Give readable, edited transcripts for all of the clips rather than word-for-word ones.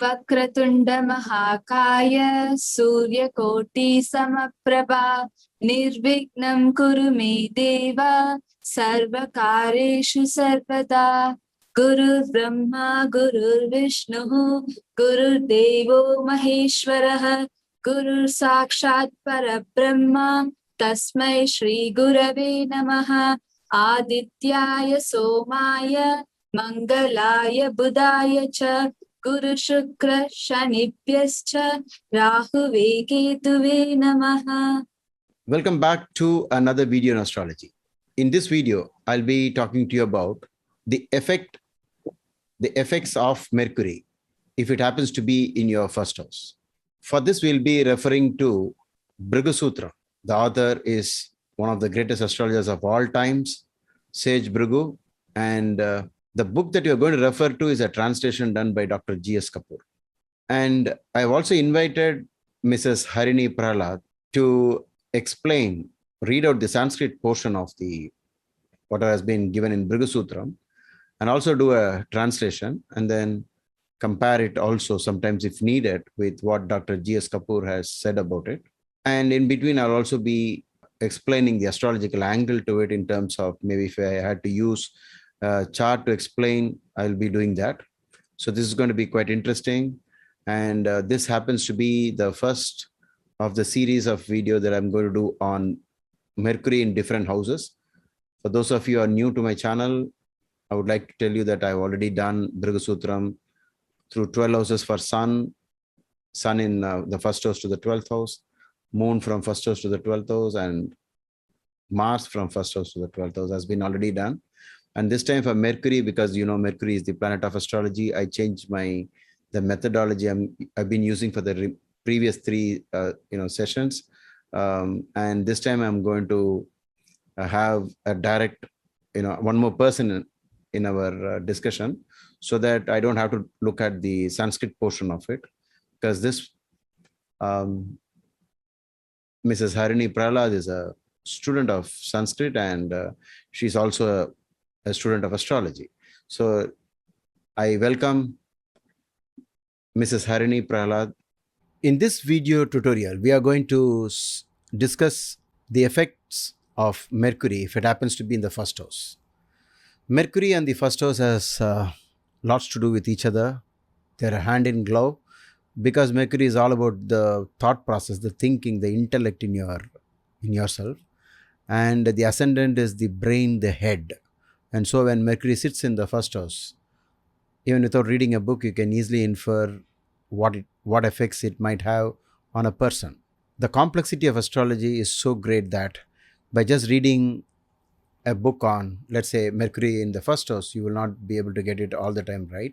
वक्रतुण्ड महाकाय सूर्यकोटि समप्रभा निर्विघ्नं कुरु मे देव सर्वकार्येषु सर्वदा गुरुर्ब्रह्मा गुरुर्विष्णुः गुरुर्देवो महेश्वरः गुरुर्साक्षात् परब्रह्म तस्मै श्री गुरवे नमः आदित्याय सोमाय मंगलाय बुधाय च गुरु शुक्र शनिभ्यश्च राहुवे केतुवे नमः. Welcome back to another video on astrology. In this video, I'll be talking to you about the effects of Mercury if it happens to be in your first house. For this, we'll be referring to Bhrigu Sutram. The author is one of the greatest astrologers of all times, Sage Bhrigu, and the book that you're going to refer to is a translation done by Dr. S Kapoor. And I've also invited Mrs Harini Prahlad to read out the Sanskrit portion of what has been given in Bhrigu Sutram, and also do a translation, and then compare it also sometimes if needed with what Dr. S Kapoor has said about it. And in between, I'll also be explaining the astrological angle to it in terms of maybe if I had to use a chart to explain, I'll be doing that. So this is going to be quite interesting. And this happens to be the first of the series of video that I'm going to do on Mercury in different houses. For those of you who are new to my channel, I would like to tell you that I've already done Bhrigu Sutram through 12 houses for Sun in the first house to the 12th house, Moon from first house to the 12th house, and Mars from first house to the 12th house has been already done. And this time for Mercury, because you know Mercury is the planet of astrology, I changed the methodology I've been using for the previous three sessions, and this time I'm going to have a direct one more person in our discussion, so that I don't have to look at the Sanskrit portion of it, because this Mrs Harini Prahlad is a student of Sanskrit, and she's also a student of astrology. So I welcome Mrs. Harini Prahlad. In this video tutorial, we are going to discuss the effects of Mercury if it happens to be in the first house. Mercury and the first house has lots to do with each other. They're hand in glove, because Mercury is all about the thought process, the thinking, the intellect in yourself. And the ascendant is the brain, the head. And so when Mercury sits in the first house, even without reading a book, you can easily infer what effects it might have on a person. The complexity of astrology is so great that by just reading a book on, let's say, Mercury in the first house, you will not be able to get it all the time right.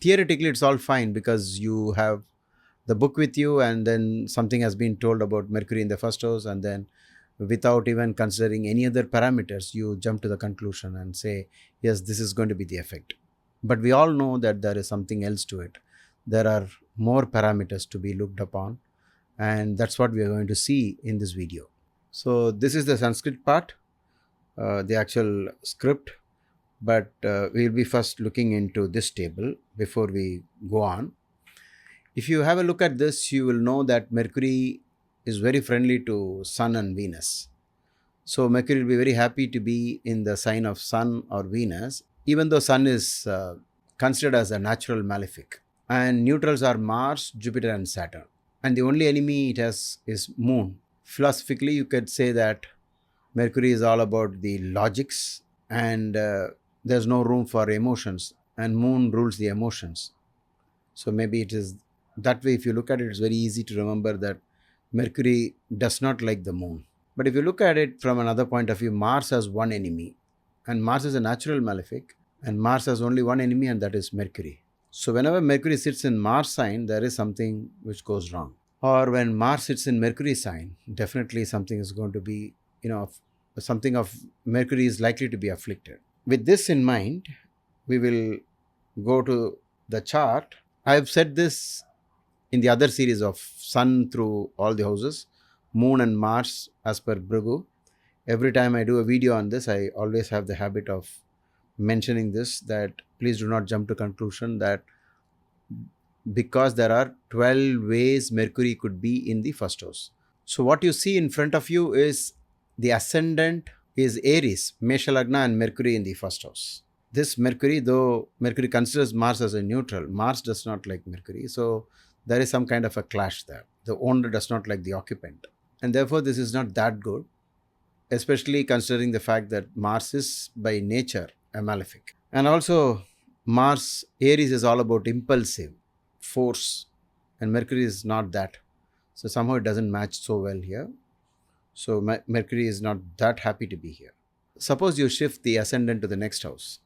Theoretically, it's all fine because you have the book with you, and then something has been told about Mercury in the first house, and then without even considering any other parameters, you jump to the conclusion and say, yes, this is going to be the effect. But we all know that there is something else to it. There are more parameters to be looked upon, and that's what we are going to see in this video. So this is the Sanskrit part, the actual script, but we'll be first looking into this table before we go on. If you have a look at this, you will know that Mercury is very friendly to Sun and Venus. So Mercury will be very happy to be in the sign of Sun or Venus, even though Sun is considered as a natural malefic. And neutrals are Mars, Jupiter and Saturn. And the only enemy it has is Moon. Philosophically, you could say that Mercury is all about the logics, and there's no room for emotions, and Moon rules the emotions. So maybe it is that way. If you look at it, it's very easy to remember that Mercury does not like the Moon. But if you look at it from another point of view, Mars has one enemy, and Mars is a natural malefic, and Mars has only one enemy, and that is Mercury. So whenever Mercury sits in Mars sign, there is something which goes wrong. Or when Mars sits in Mercury sign, definitely something is going to be, something of Mercury is likely to be afflicted. With this in mind, we will go to the chart. I have said this in the other series of Sun through all the houses, Moon and Mars as per Bhrigu. Every time I do a video on this, I always have the habit of mentioning this, that please do not jump to conclusion that because there are 12 ways Mercury could be in the first house. So what you see in front of you is the ascendant is Aries, Mesha Lagna, and Mercury in the first house. This Mercury, though Mercury considers Mars as a neutral, Mars does not like Mercury. So there is some kind of a clash there. The owner does not like the occupant. And therefore, this is not that good, especially considering the fact that Mars is by nature a malefic. And also, Mars, Aries is all about impulsive force, and Mercury is not that. So somehow it doesn't match so well here. So Mercury is not that happy to be here. Suppose you shift the ascendant to the next house,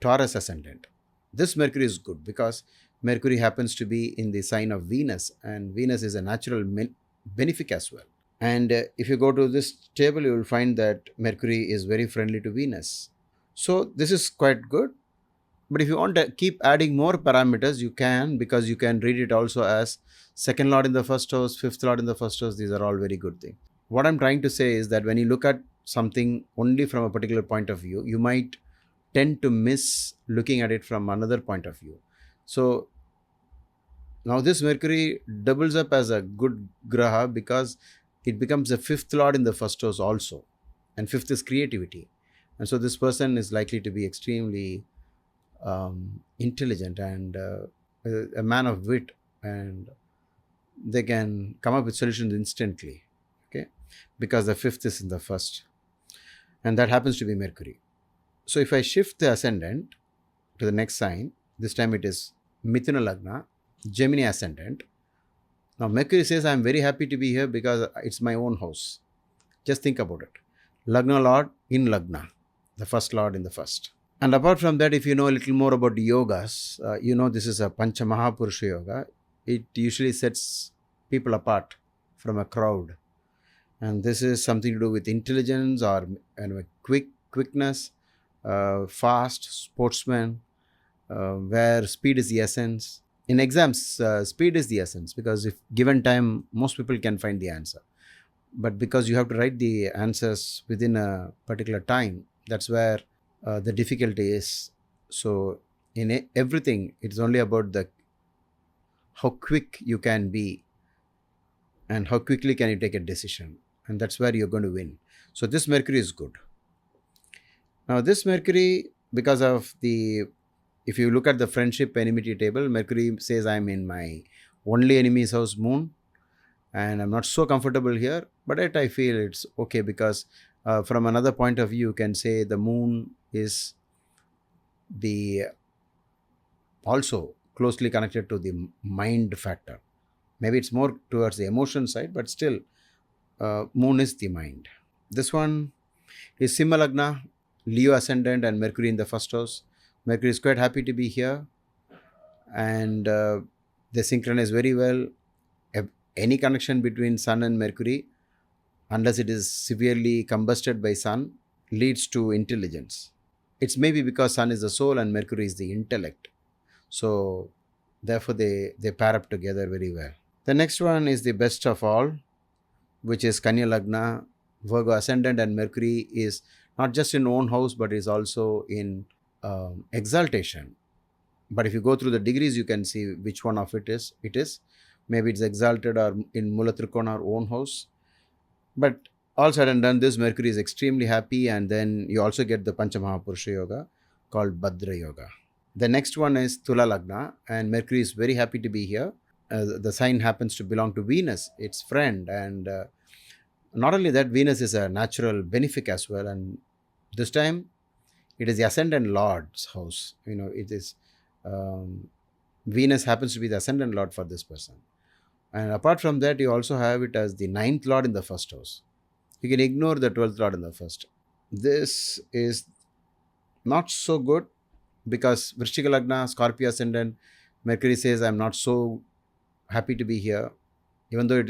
Taurus ascendant. This Mercury is good because Mercury happens to be in the sign of Venus, and Venus is a natural benefic as well. And if you go to this table, you will find that Mercury is very friendly to Venus. So this is quite good. But if you want to keep adding more parameters, you can, because you can read it also as second lord in the first house, fifth lord in the first house. These are all very good things. What I'm trying to say is that when you look at something only from a particular point of view, you might tend to miss looking at it from another point of view. So now this Mercury doubles up as a good graha because it becomes a fifth lord in the first house also. And fifth is creativity. And so this person is likely to be extremely intelligent and a man of wit, and they can come up with solutions instantly, okay, because the fifth is in the first, and that happens to be Mercury. So if I shift the ascendant to the next sign, this time it is Mithuna Lagna, Gemini ascendant. Now Mercury says, I am very happy to be here because it's my own house. Just think about it. Lagna Lord in Lagna, the first Lord in the first. And apart from that, if you know a little more about yogas, you know this is a Pancha Mahapurusha yoga. It usually sets people apart from a crowd. And this is something to do with intelligence or quickness, fast, sportsman, where speed is the essence. In exams, speed is the essence, because if given time, most people can find the answer. But because you have to write the answers within a particular time, that's where the difficulty is. So in everything, it's only about how quick you can be and how quickly can you take a decision, and that's where you're going to win. So this Mercury is good. Now this Mercury, because of if you look at the friendship enmity table, Mercury says I'm in my only enemy's house, Moon, and I'm not so comfortable here, but yet I feel it's okay, because from another point of view, you can say the Moon is also closely connected to the mind factor. Maybe it's more towards the emotion side, but still Moon is the mind. This one is Simha Lagna, Leo ascendant, and Mercury in the first house. Mercury is quite happy to be here, and they synchronize very well. Any connection between Sun and Mercury, unless it is severely combusted by Sun, leads to intelligence. It's maybe because Sun is the soul and Mercury is the intellect. So therefore they pair up together very well. The next one is the best of all, which is Kanya Lagna, Virgo ascendant, and Mercury is not just in own house, but is also in exaltation. But if you go through the degrees, you can see which one of it is. Maybe it's exalted or in Mula Trikona or own house. But all said and done, this Mercury is extremely happy, and then you also get the Panchamaha Yoga called Bhadra Yoga. The next one is Tula Lagna, and Mercury is very happy to be here. The sign happens to belong to Venus, its friend, and not only that, Venus is a natural benefic as well, and this time it is the Ascendant Lord's house. It is Venus happens to be the Ascendant Lord for this person. And apart from that, you also have it as the 9th Lord in the first house. You can ignore the 12th Lord in the first. This is not so good, because Vrishchika Lagna, Scorpio Ascendant, Mercury says, I'm not so happy to be here. Even though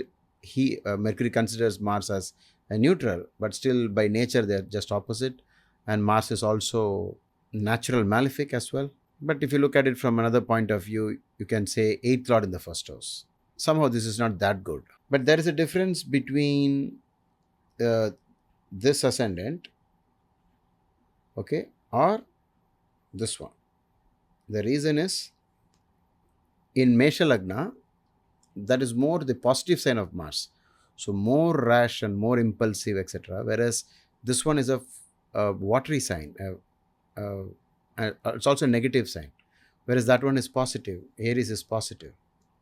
Mercury considers Mars as a neutral, but still by nature they're just opposite. And Mars is also natural malefic as well. But if you look at it from another point of view, you can say 8th Lord in the first house. Somehow this is not that good. But there is a difference between this ascendant, okay, or this one. The reason is In Mesha Lagna, that is more the positive sign of Mars. So more rash and more impulsive, etc. Whereas this one is a watery sign. It's also a negative sign. Whereas that one is positive. Aries is positive.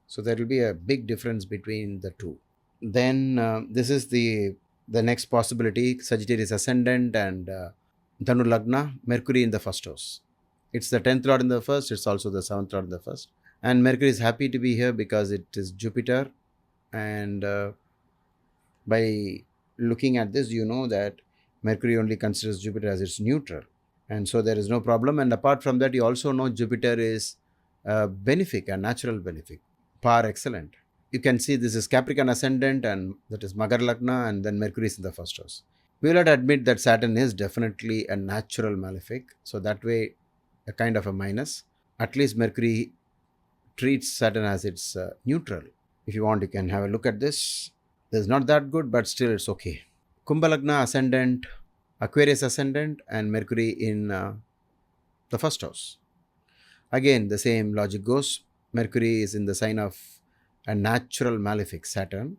So there will be a big difference between the two. Then this is the next possibility. Sagittarius ascendant and Dhanu Lagna, Mercury in the first house. It's the 10th lord in the first, it's also the 7th lord in the first. And Mercury is happy to be here because it is Jupiter. And by looking at this, you know that Mercury only considers Jupiter as its neutral. And so there is no problem. And apart from that, you also know Jupiter is a benefic, a natural benefic, par excellent. You can see this is Capricorn ascendant, and that is Magar Lagna, and then Mercury is in the first house. We will have to admit that Saturn is definitely a natural malefic. So that way, a kind of a minus. At least Mercury treats Saturn as its neutral. If you want, you can have a look at this. It's not that good, but still it's okay. Kumbha Lagna ascendant, Aquarius ascendant, and Mercury in the first house. Again, the same logic goes. Mercury is in the sign of a natural malefic, Saturn,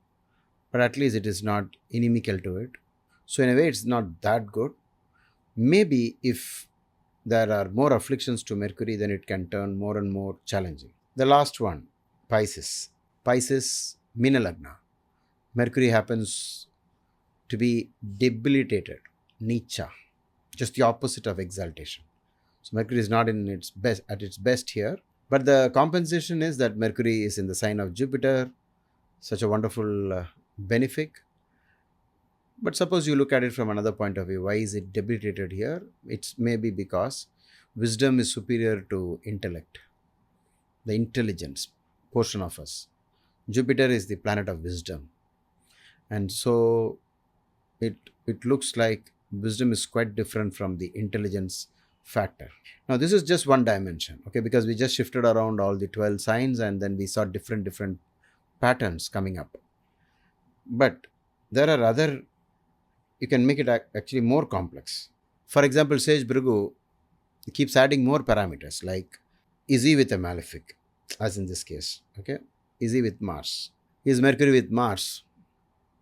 but at least it is not inimical to it. So in a way, it's not that good. Maybe if there are more afflictions to Mercury, then it can turn more and more challenging. The last one, Pisces. Pisces, Meena Lagna. Mercury happens to be debilitated, Nicha, just the opposite of exaltation. So Mercury is not in its best at its best here. But the compensation is that Mercury is in the sign of Jupiter, such a wonderful benefic. But suppose you look at it from another point of view. Why is it debilitated here? It's maybe because wisdom is superior to intellect, the intelligence portion of us. Jupiter is the planet of wisdom. And so it looks like wisdom is quite different from the intelligence factor. Now, this is just one dimension, okay, because we just shifted around all the 12 signs and then we saw different patterns coming up. But there are other, you can make it actually more complex. For example, Sage Bhrigu keeps adding more parameters, like is he with a malefic, as in this case, okay? Is he with Mars? Is Mercury with Mars?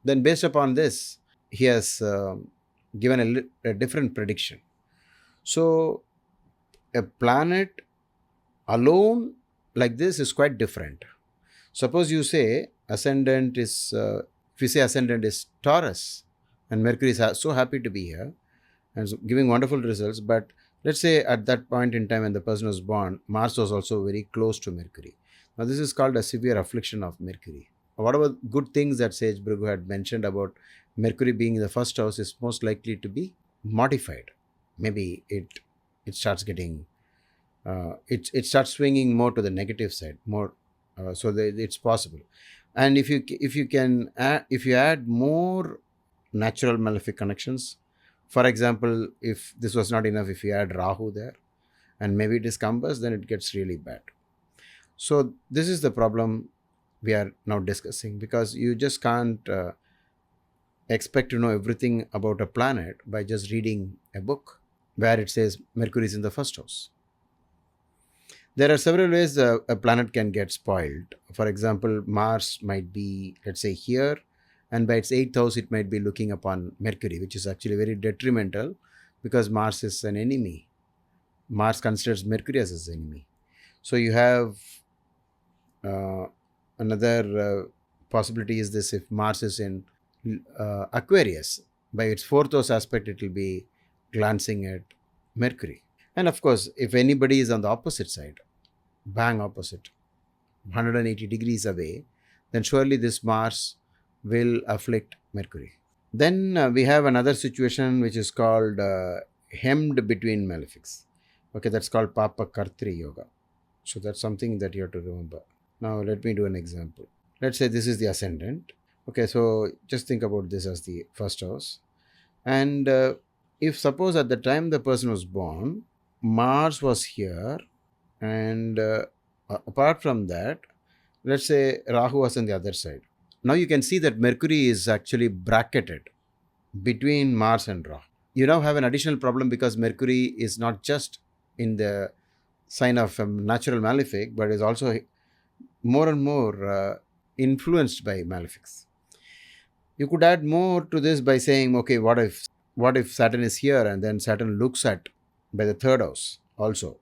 Then based upon this, he has given a different prediction. So a planet alone like this is quite different. Suppose you say ascendant is, if you say ascendant is Taurus, and Mercury is so happy to be here and giving wonderful results, but let's say at that point in time when the person was born, Mars was also very close to Mercury. Now this is called a severe affliction of Mercury. Whatever good things that Sage Bhrigu had mentioned about Mercury being in the first house is most likely to be modified. Maybe it starts getting, it starts swinging more to the negative side, more, so that it's possible. And if you add more natural malefic connections, for example, if this was not enough, if you add Rahu there, and maybe it is compass, then it gets really bad. So this is the problem we are now discussing, because you just can't expect to know everything about a planet by just reading a book where it says Mercury is in the first house. There are several ways a planet can get spoiled. For example, Mars might be, let's say, here, and by its 8th house, it might be looking upon Mercury, which is actually very detrimental because Mars is an enemy. Mars considers Mercury as his enemy. So you have another possibility is this: if Mars is in Aquarius, by its 4th house aspect, it will be glancing at Mercury. And of course, if anybody is on the opposite side, bang opposite, 180 degrees away, then surely this Mars will afflict Mercury. Then we have another situation which is called hemmed between malefics. Okay, that's called Papa Kartri Yoga. So that's something that you have to remember. Now let me do an example. Let's say this is the ascendant. Okay, so just think about this as the first house. And if suppose at the time the person was born, Mars was here, and apart from that, let's say Rahu was on the other side. Now you can see that Mercury is actually bracketed between Mars and Rahu. You now have an additional problem because Mercury is not just in the sign of natural malefic, but is also more and more influenced by malefics. You could add more to this by saying, okay, what if Saturn is here and then Saturn looks at by the third house also,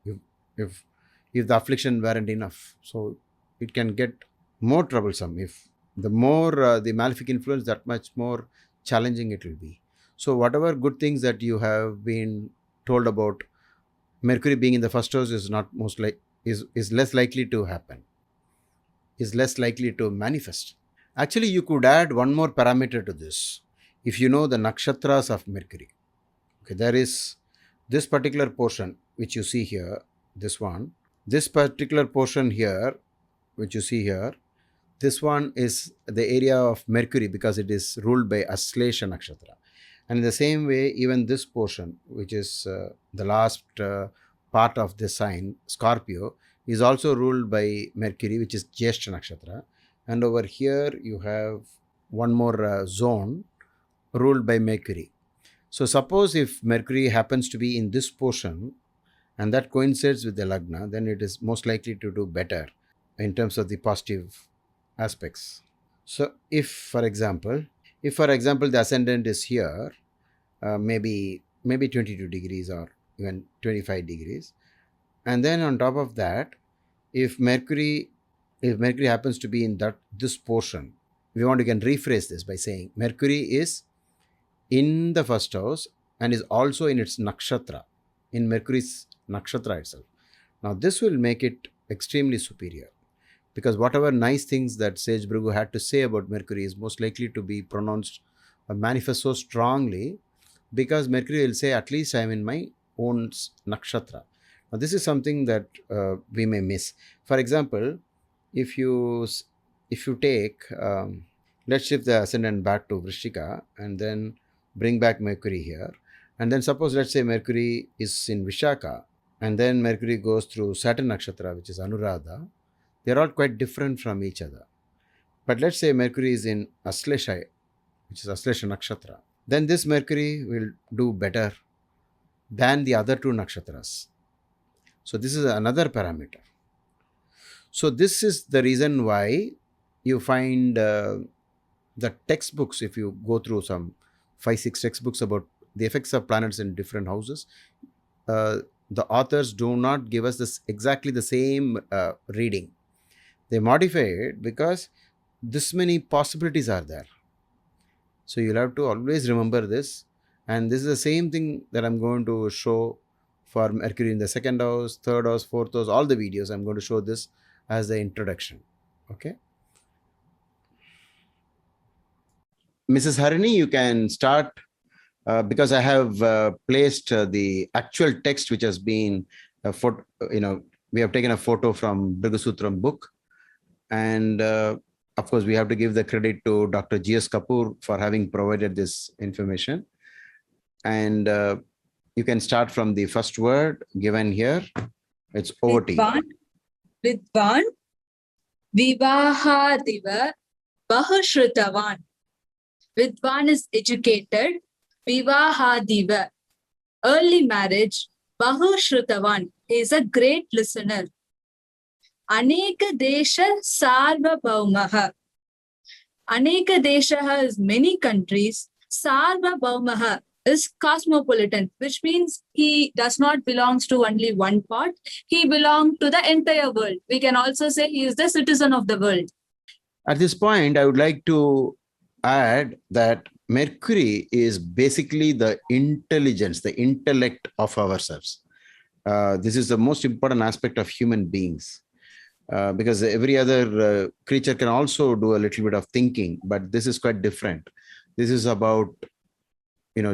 if if the affliction weren't enough. So it can get more troublesome. If the more the malefic influence, that much more challenging it will be. So whatever good things that you have been told about Mercury being in the first house is not most like is less likely to happen, is less likely to manifest. Actually, you could add one more parameter to this. If you know the Nakshatras of Mercury, okay, there is this particular portion which you see here, this particular portion here, which you see here, this one is the area of Mercury because it is ruled by Aslesha Nakshatra. And in the same way, even this portion, which is the last part of the sign, Scorpio, is also ruled by Mercury, which is Jyeshta Nakshatra. And over here, you have one more zone ruled by Mercury. So, suppose if Mercury happens to be in this portion and that coincides with the Lagna, then it is most likely to do better in terms of the positive aspects. So, if for example, the ascendant is here, maybe 22 degrees or even 25 degrees, and then on top of that, if Mercury happens to be in this portion, we can rephrase this by saying Mercury is in the first house and is also in its nakshatra, in Mercury's nakshatra itself. Now this will make it extremely superior, because whatever nice things that Sage Bhrigu had to say about Mercury is most likely to be pronounced or manifest so strongly, because Mercury will say, at least I am in my own nakshatra. Now this is something that we may miss. For example, if you take let's shift the ascendant back to Vrishika and then bring back Mercury here, and then suppose, let's say, Mercury is in Vishaka and then Mercury goes through Saturn Nakshatra, which is Anuradha. They're all quite different from each other. But let's say Mercury is in Aslesha, which is Aslesha Nakshatra. Then this Mercury will do better than the other two nakshatras. So this is another parameter. So this is the reason why you find the textbooks, if you go through some 5-6 textbooks about the effects of planets in different houses, the authors do not give us exactly the same reading. They modify it because this many possibilities are there. So you'll have to always remember this. And this is the same thing that I'm going to show for Mercury in the second house, third house, fourth house, all the videos. I'm going to show this as the introduction. Okay. Mrs. Harini, you can start because I have placed the actual text which has been, we have taken a photo from Bhrigu Sutram book. And of course, we have to give the credit to Dr. S Kapoor for having provided this information. And you can start from the first word given here. It's over to you. Vidvan, Vivahadiva, Bahushrutavan. Vidvan is educated. Vivahadiva, early marriage. Bahushrutavan is a great listener. Aneka Desha Sarvabhaumaha. Aneka Desha is many countries. Sarvabhaumaha is cosmopolitan, which means he does not belong to only one part. He belongs to the entire world. We can also say he is the citizen of the world. At this point, I would like to add that Mercury is basically the intelligence, the intellect of ourselves. This is the most important aspect of human beings. Because every other creature can also do a little bit of thinking, but this is quite different. This is about,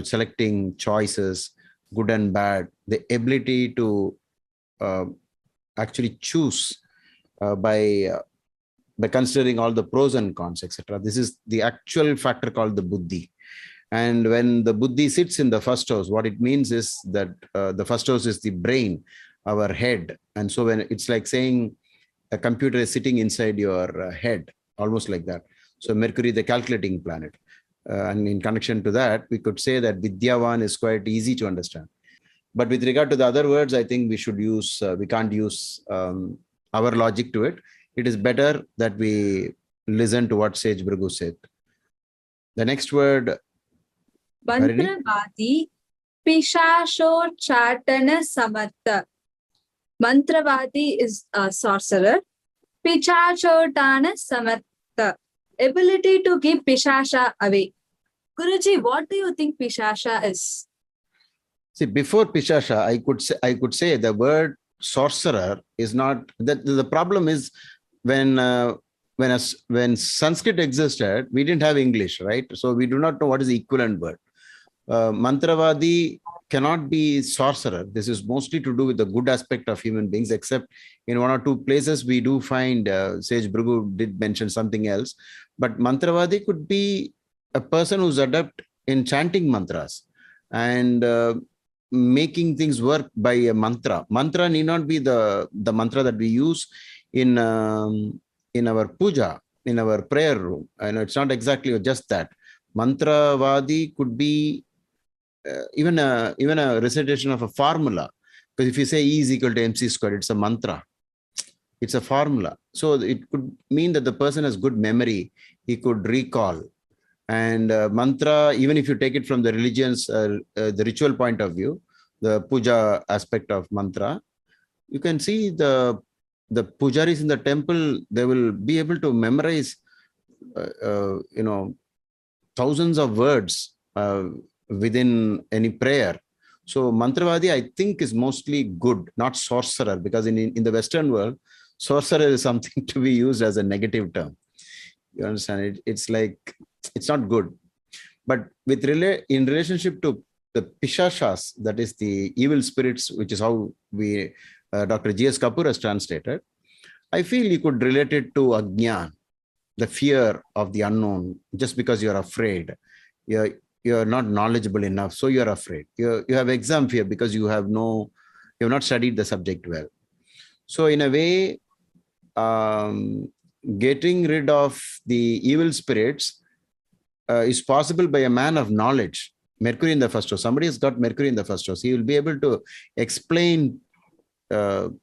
selecting choices, good and bad, the ability to actually choose by considering all the pros and cons, etc. This is the actual factor called the buddhi. And when the buddhi sits in the first house, what it means is that the first house is the brain, our head. And so when it's like saying a computer is sitting inside your head, almost like that. So Mercury, the calculating planet. And in connection to that, we could say that Vidyavan is quite easy to understand. But with regard to the other words, I think we can't use our logic to it. it is better that we listen to what Sage Bhrigu said. The next word, Harini? Mantravadi Pishashochatana Samartha. Mantravadi is a sorcerer. Pichachotana Samartha. Ability to keep Pishasha away. Guruji, what do you think Pishasha is? See, before Pishasha, I could say the word sorcerer is not that. The problem is when Sanskrit existed, we didn't have English, right? So we do not know what is the equivalent word. Mantravadi cannot be sorcerer. This is mostly to do with the good aspect of human beings, except in one or two places we do find Sage Bhrigu did mention something else. But Mantravadi could be a person who's adept in chanting mantras and making things work by a mantra. Mantra need not be the mantra that we use in our puja, in our prayer room. I know it's not exactly just that. Mantravadi could be even a recitation of a formula. Because if you say E is equal to MC squared, it's a mantra. It's a formula. So it could mean that the person has good memory. He could recall. And mantra, even if you take it from the religion's, the ritual point of view, the puja aspect of mantra, you can see the pujaris in the temple, they will be able to memorize, thousands of words within any prayer. So Mantravadi, I think, is mostly good, not sorcerer, because in the Western world, sorcerer is something to be used as a negative term. You understand? It's like, it's not good. But in relationship to the Pishashas, that is the evil spirits, which is how Dr. G. S. Kapoor has translated, I feel you could relate it to Ajnan, the fear of the unknown. Just because you're afraid, you're not knowledgeable enough, so you're afraid. You have exam fear because you have not studied the subject well. So in a way, getting rid of the evil spirits is possible by a man of knowledge. Mercury in the first house. Somebody has got Mercury in the first house. He will be able to explain, the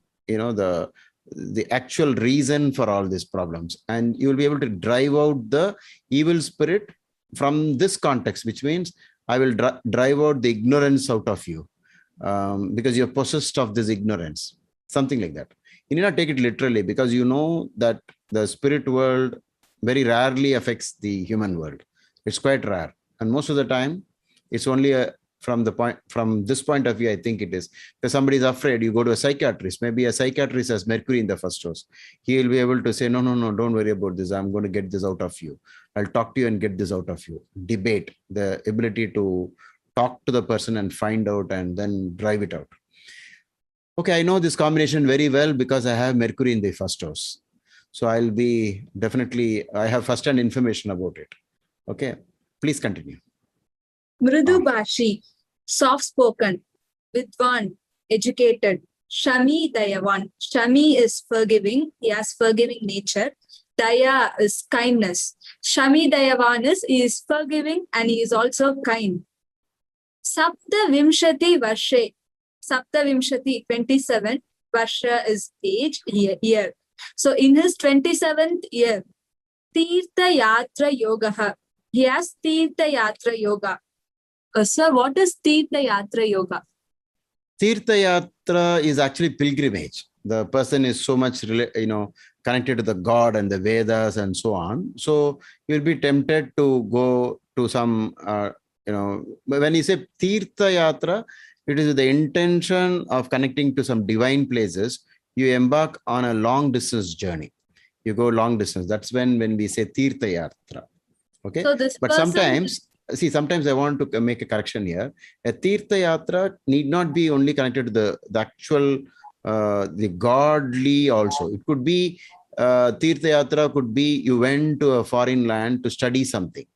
actual reason for all these problems, and you will be able to drive out the evil spirit from this context, which means I will drive out the ignorance out of you, because you're possessed of this ignorance, something like that. You need not take it literally, because you know that the spirit world very rarely affects the human world. It's quite rare, and most of the time it's only from this point of view. I think it is, if somebody is afraid, you go to a psychiatrist. Maybe a psychiatrist has Mercury in the first house. He will be able to say, no, don't worry about this. I'm going to get this out of you. I'll talk to you and get this out of you. Debate, the ability to talk to the person and find out and then drive it out. Okay, I know this combination very well because I have Mercury in the first house. So I have first-hand information about it. Okay, please continue. Mridu Bhashi, soft-spoken, Vidwan, educated, Shami Dayavan. Shami is forgiving. He has forgiving nature. Daya is kindness. Shami Dayavan is forgiving and he is also kind. Sapta Vimshati Varshe. Sapta Vimshati, 27. Varsha is age, year. So in his 27th year, Tirtha Yatra Yoga. He has Tirtha Yatra Yoga. Sir, what is Tirtha Yatra Yoga? Tirtha Yatra is actually pilgrimage. The person is so much, connected to the God and the Vedas and so on. So you'll be tempted to go to some, when you say Tirtha Yatra, it is with the intention of connecting to some divine places. You embark on a long distance journey. You go long distance. That's when we say Tirtha Yatra. Okay. So but sometimes I want to make a correction here. A Tirtha Yatra need not be only connected to the actual, the godly also. It could be, Tirtha Yatra could be you went to a foreign land to study something.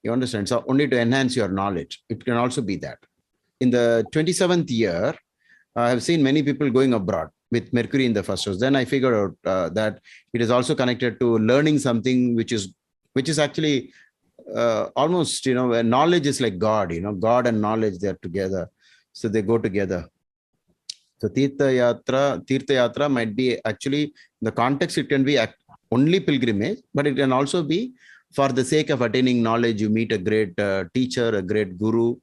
You understand? So only to enhance your knowledge. It can also be that. In the 27th year, I have seen many people going abroad with Mercury in the first house. Then I figured out that it is also connected to learning something which is actually almost, where knowledge is like God, God and knowledge, they're together. So they go together. So Tirtha Yatra might be actually, in the context, it can be only pilgrimage, but it can also be for the sake of attaining knowledge. You meet a great teacher, a great guru,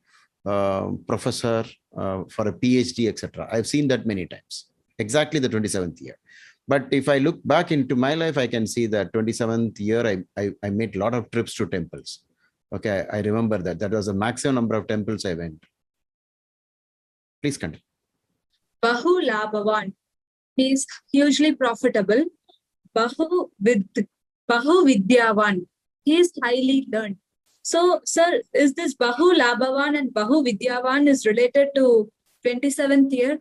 professor, for a PhD, etc. I've seen that many times. Exactly the 27th year. But if I look back into my life, I can see that 27th year, I made a lot of trips to temples. Okay, I remember that. That was the maximum number of temples I went. Please continue. Bahu Labhavan. He is hugely profitable. Bahu Vidyavan. He is highly learned. So, sir, is this Bahu Labhavan and Bahu Vidyavan is related to 27th year?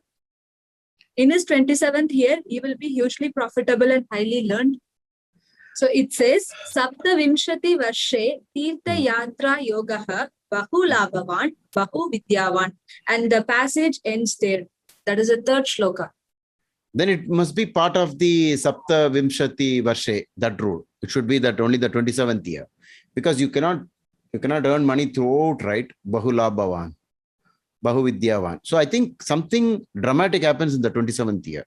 In his 27th year, he will be hugely profitable and highly learned. So it says, Sapta Vimshati Varshe Tirtha Yatra Yogaha Bahu Labhavan Bahu Vidyavan. And the passage ends there. That is the third shloka. Then it must be part of the Sapta Vimshati Varshe, that rule. It should be that only the 27th year. Because you cannot earn money throughout, right? Bahula Bhavan, Bahu Vidyavan. So I think something dramatic happens in the 27th year.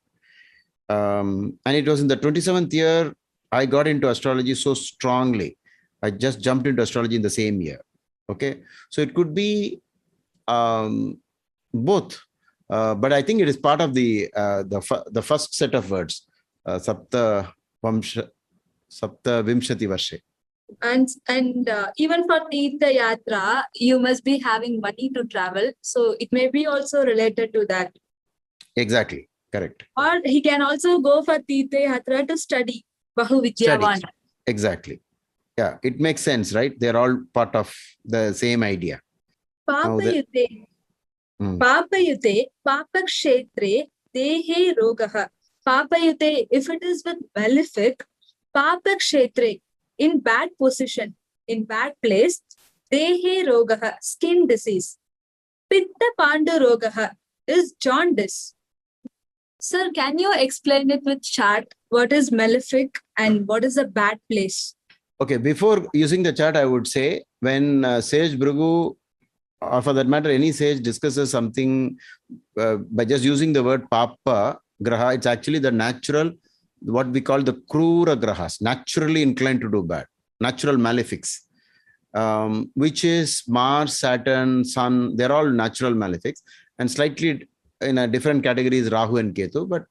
And it was in the 27th year I got into astrology so strongly. I just jumped into astrology in the same year. Okay. So it could be both. But I think it is part of the first set of words, Sapta Vimshati Varshe. And even for Tirtha Yatra, you must be having money to travel. So it may be also related to that. Exactly. Correct. Or he can also go for Tirtha Yatra to study. Bahu Vidyavan. Exactly. Yeah, it makes sense, right? They're all part of the same idea. Papayute. Papayute, Papakshetre, Dehe Rogaha. Papayute, if it is with malefic, Papakshetre, in bad position, in bad place, Dehe Rogaha, skin disease. Pitta Pandu Rogaha is jaundice. Sir, can you explain it with chart? What is malefic and what is a bad place? Okay, before using the chart, I would say when Sage Bhrigu, or for that matter, any sage discusses something by just using the word Papa Graha, it's actually the natural, what we call the Krura Grahas, naturally inclined to do bad, natural malefics, which is Mars, Saturn, Sun, they're all natural malefics, and slightly in a different categories, Rahu and Ketu, but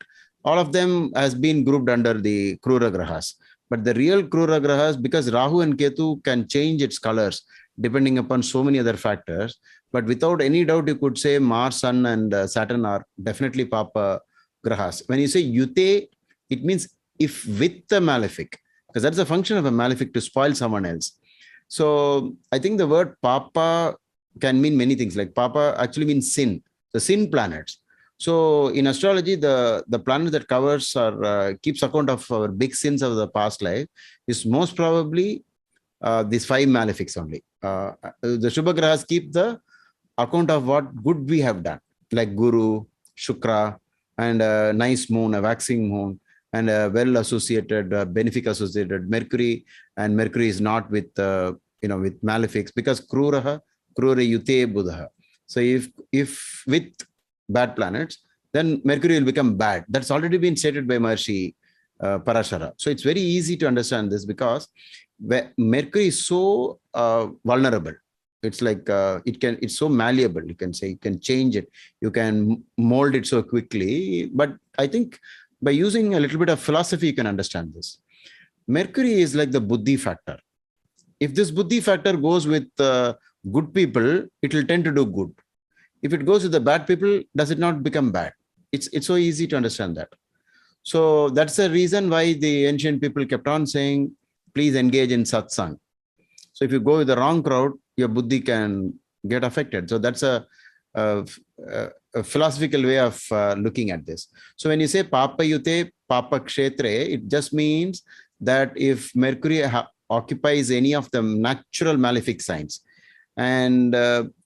all of them has been grouped under the Krura Grahas. But the real Krura Grahas, because Rahu and Ketu can change its colors depending upon so many other factors, but without any doubt, you could say Mars, Sun, and Saturn are definitely Papa Grahas. When you say Yute, it means if with the malefic, because that's the function of a malefic, to spoil someone else. So I think the word Papa can mean many things. Like Papa actually means sin, the sin planets. So in astrology, the planet that covers or keeps account of our big sins of the past life is most probably these 5 malefics only. The Shubha Grahas keep the account of what good we have done, like Guru, Shukra, and a nice moon, a waxing moon, and a well-associated, benefic associated Mercury, and Mercury is not with with malefics, because Krura Yute Buddha. So if with bad planets, then Mercury will become bad. That's already been stated by Maharishi Parashara. So it's very easy to understand this, because Mercury is so vulnerable. It's like it's so malleable. You can say you can change it, you can mold it so quickly. But I think by using a little bit of philosophy, you can understand this. Mercury is like the buddhi factor. If this buddhi factor goes with good people, it will tend to do good. If it goes with the bad people, does it not become bad? It's so easy to understand that. So that's the reason why the ancient people kept on saying, please engage in satsang. So if you go with the wrong crowd, your buddhi can get affected. So that's a philosophical way of looking at this. So when you say Papa Yute, Papa Kshetre, it just means that if Mercury occupies any of the natural malefic signs, and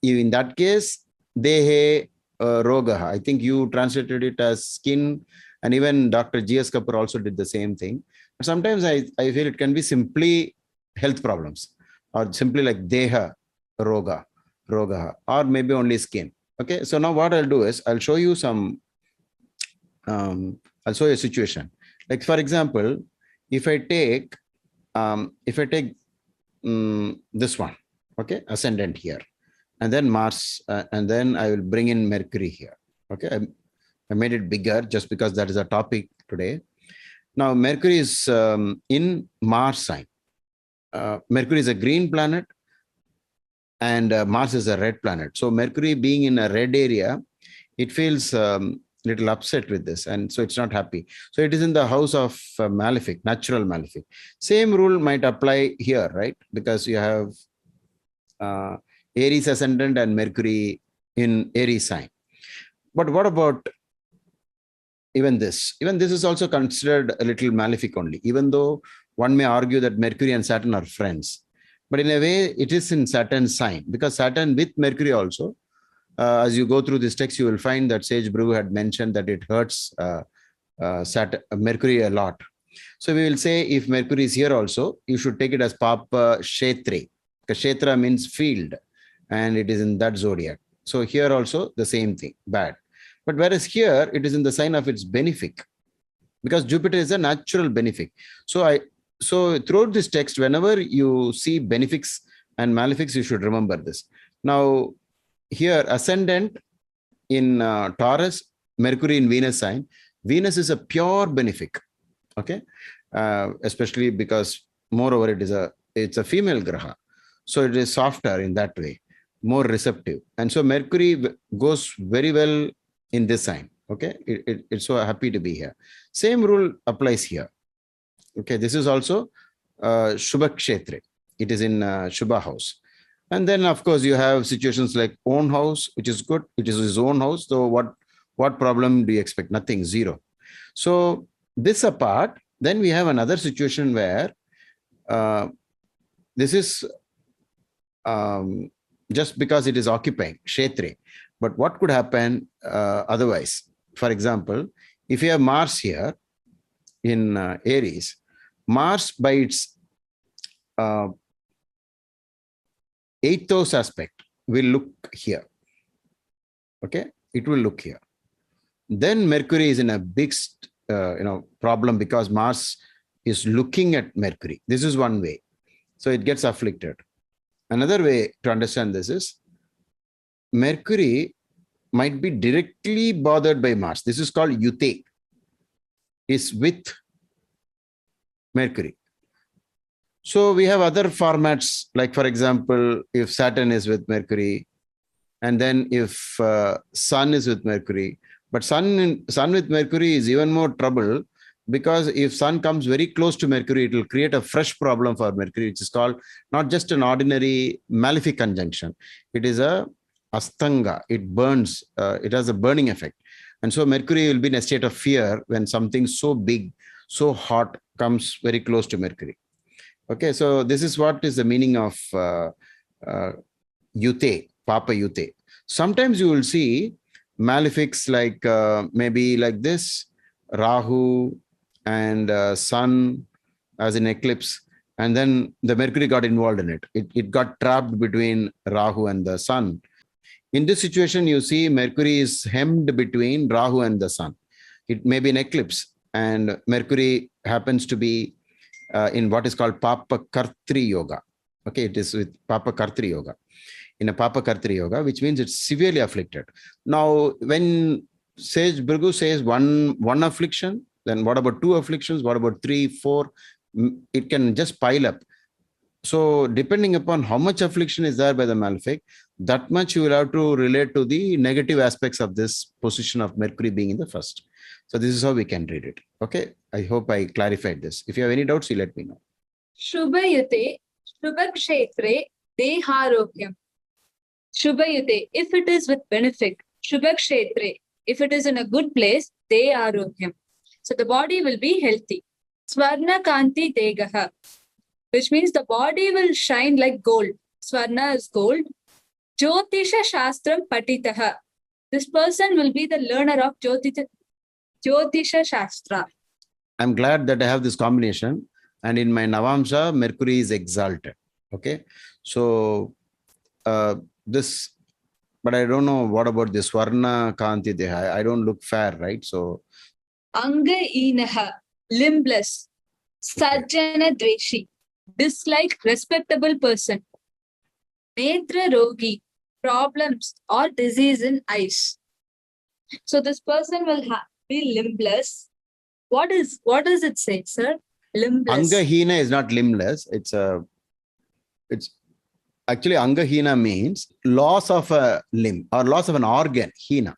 in that case, Dehe Rogaha, I think you translated it as skin, and even Dr. S Kapoor also did the same thing. But sometimes I feel it can be simply health problems, or simply like Deha Rogaha, or maybe only skin. Okay, so now what I'll do is I'll show you some I'll show you a situation. Like for example, if I take this one, okay, ascendant here, and then Mars, and then I will bring in Mercury here. Okay, I made it bigger just because that is a topic today. Now Mercury is in Mars sign. Mercury is a green planet, and Mars is a red planet. So Mercury being in a red area, it feels little upset with this, and so it's not happy. So it is in the house of malefic, natural malefic. Same rule might apply here, right? Because you have Aries ascendant and Mercury in Aries sign. But what about even this? Even this is also considered a little malefic only, even though one may argue that Mercury and Saturn are friends. But in a way, it is in Saturn's sign, because Saturn with Mercury also, as you go through this text, you will find that Sage Bhrigu had mentioned that it hurts Mercury a lot. So we will say if Mercury is here also, you should take it as Papa Kshetre, because Kshetra means field, and it is in that zodiac. So here also the same thing, bad. But whereas here, it is in the sign of its benefic, because Jupiter is a natural benefic. So throughout this text, whenever you see benefics and malefics, you should remember this. Now, here, ascendant in Taurus, Mercury in Venus sign. Venus is a pure benefic, okay? Especially because, moreover, it's a female graha. So it is softer in that way, more receptive. And so Mercury goes very well in this sign, okay? It's so happy to be here. Same rule applies here. Okay, this is also Shubha Kshetre. It is in Shubha house. And then, of course, you have situations like own house, which is good. It is his own house. So what problem do you expect? Nothing, zero. So this apart, then we have another situation where this is just because it is occupying, Kshetre. But what could happen otherwise? For example, if you have Mars here in Aries, Mars by its eighth house aspect will look here. Okay, it will look here. Then Mercury is in a big problem because Mars is looking at Mercury. This is one way. So it gets afflicted. Another way to understand this is Mercury might be directly bothered by Mars. This is called Yute. Is with Mercury. So we have other formats, like for example, if Saturn is with Mercury, and then if Sun is with Mercury. But Sun with Mercury is even more trouble, because if Sun comes very close to Mercury, it will create a fresh problem for Mercury, which is called not just an ordinary malefic conjunction. It is a astanga. It burns. It has a burning effect. And so Mercury will be in a state of fear when something so big, so hot comes very close to Mercury. Okay, so this is what is the meaning of Yute, Papa Yute. Sometimes you will see malefics like maybe like this, Rahu and Sun as an eclipse, and then the Mercury got involved in it. It got trapped between Rahu and the Sun. In this situation, you see Mercury is hemmed between Rahu and the Sun. It may be an eclipse, and Mercury happens to be in what is called Papa Kartri Yoga. Okay, it is with Papa Kartri Yoga. In a Papa Kartri Yoga, which means it's severely afflicted. Now, when Sage Bhrigu says one affliction, then what about two afflictions? What about 3, 4? It can just pile up. So depending upon how much affliction is there by the malefic, that much you will have to relate to the negative aspects of this position of Mercury being in the first. So this is how we can read it. Okay, I hope I clarified this. If you have any doubts, you let me know. Shubhayute, Shubhakshetre, Deharogyam. Shubhayute, if it is with benefic. Shubhakshetre, if it is in a good place, Deharogyam. So the body will be healthy. Swarna Kanti Degaha, which means the body will shine like gold. Swarna is gold. Jyotisha Shastram Patitaha. This person will be the learner of Jyotisha Shastra. I'm glad that I have this combination. And in my Navamsha, Mercury is exalted. Okay. So this, but I don't know what about this Swarna Kanti Deha. I don't look fair, right? So Anga-inaha, limbless, Sajjana dveshi, dislike respectable person. Netra rogi, problems or disease in eyes. So this person will be limbless. What does it say, sir? Limbless. Angahina is not limbless. It's actually Angahina means loss of a limb or loss of an organ. Hina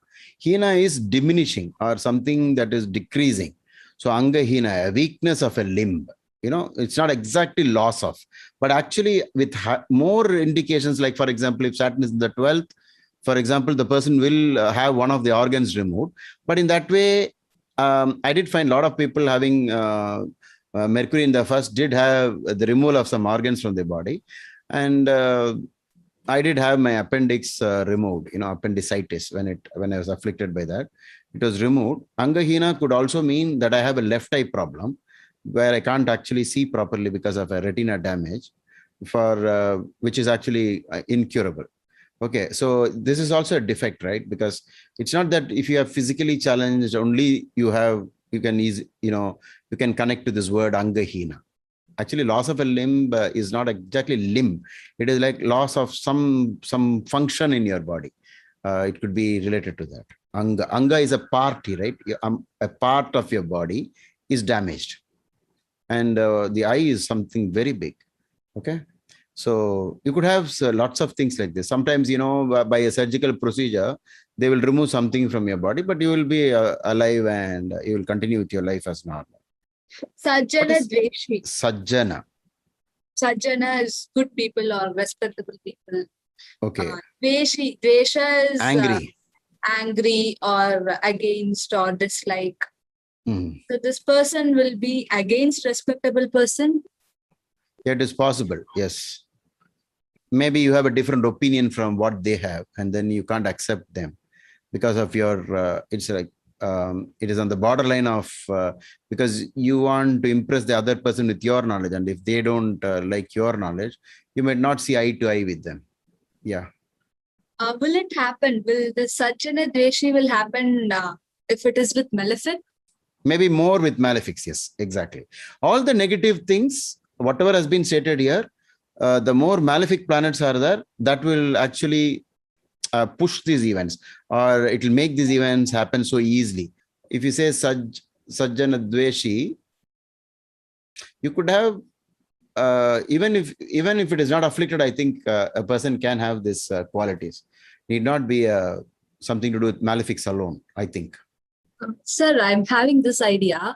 is diminishing or something that is decreasing. So Angahina, a weakness of a limb. It's not exactly loss of, but actually with more indications, like for example, if Saturn is in the 12th, for example, the person will have one of the organs removed. But in that way, I did find a lot of people having Mercury in the first did have the removal of some organs from their body. And I did have my appendix removed, appendicitis, when I was afflicted by that. It was removed. Angahina could also mean that I have a left eye problem where I can't actually see properly because of a retina damage, which is actually incurable. Okay, so this is also a defect, right? Because it's not that if you are physically challenged, only you can connect to this word Angahina. Actually, loss of a limb is not exactly limb. It is like loss of some function in your body. It could be related to that. Anga is a party, right? A part of your body is damaged. And the eye is something very big. Okay. So you could have lots of things like this. Sometimes, by a surgical procedure, they will remove something from your body, but you will be alive and you will continue with your life as normal. Sajjana dveshi. Sajjana. Sajjana is good people or respectable people. Okay. Dvesha is angry. Angry or against or dislike. Mm. So this person will be against respectable person. It is possible. Yes. Maybe you have a different opinion from what they have, and then you can't accept them because of your, it's like, it is on the borderline of, because you want to impress the other person with your knowledge. And if they don't like your knowledge, you might not see eye to eye with them. Yeah. Will it happen? Will the Sajjana Dveshi will happen if it is with malefic? Maybe more with malefics. Yes, exactly. All the negative things, whatever has been stated here, the more malefic planets are there, that will actually push these events, or it will make these events happen so easily. If you say Sajjana Dveshi, you could have, even if it is not afflicted, I think a person can have these qualities. Need not be something to do with malefics alone, I think. Sir, I'm having this idea.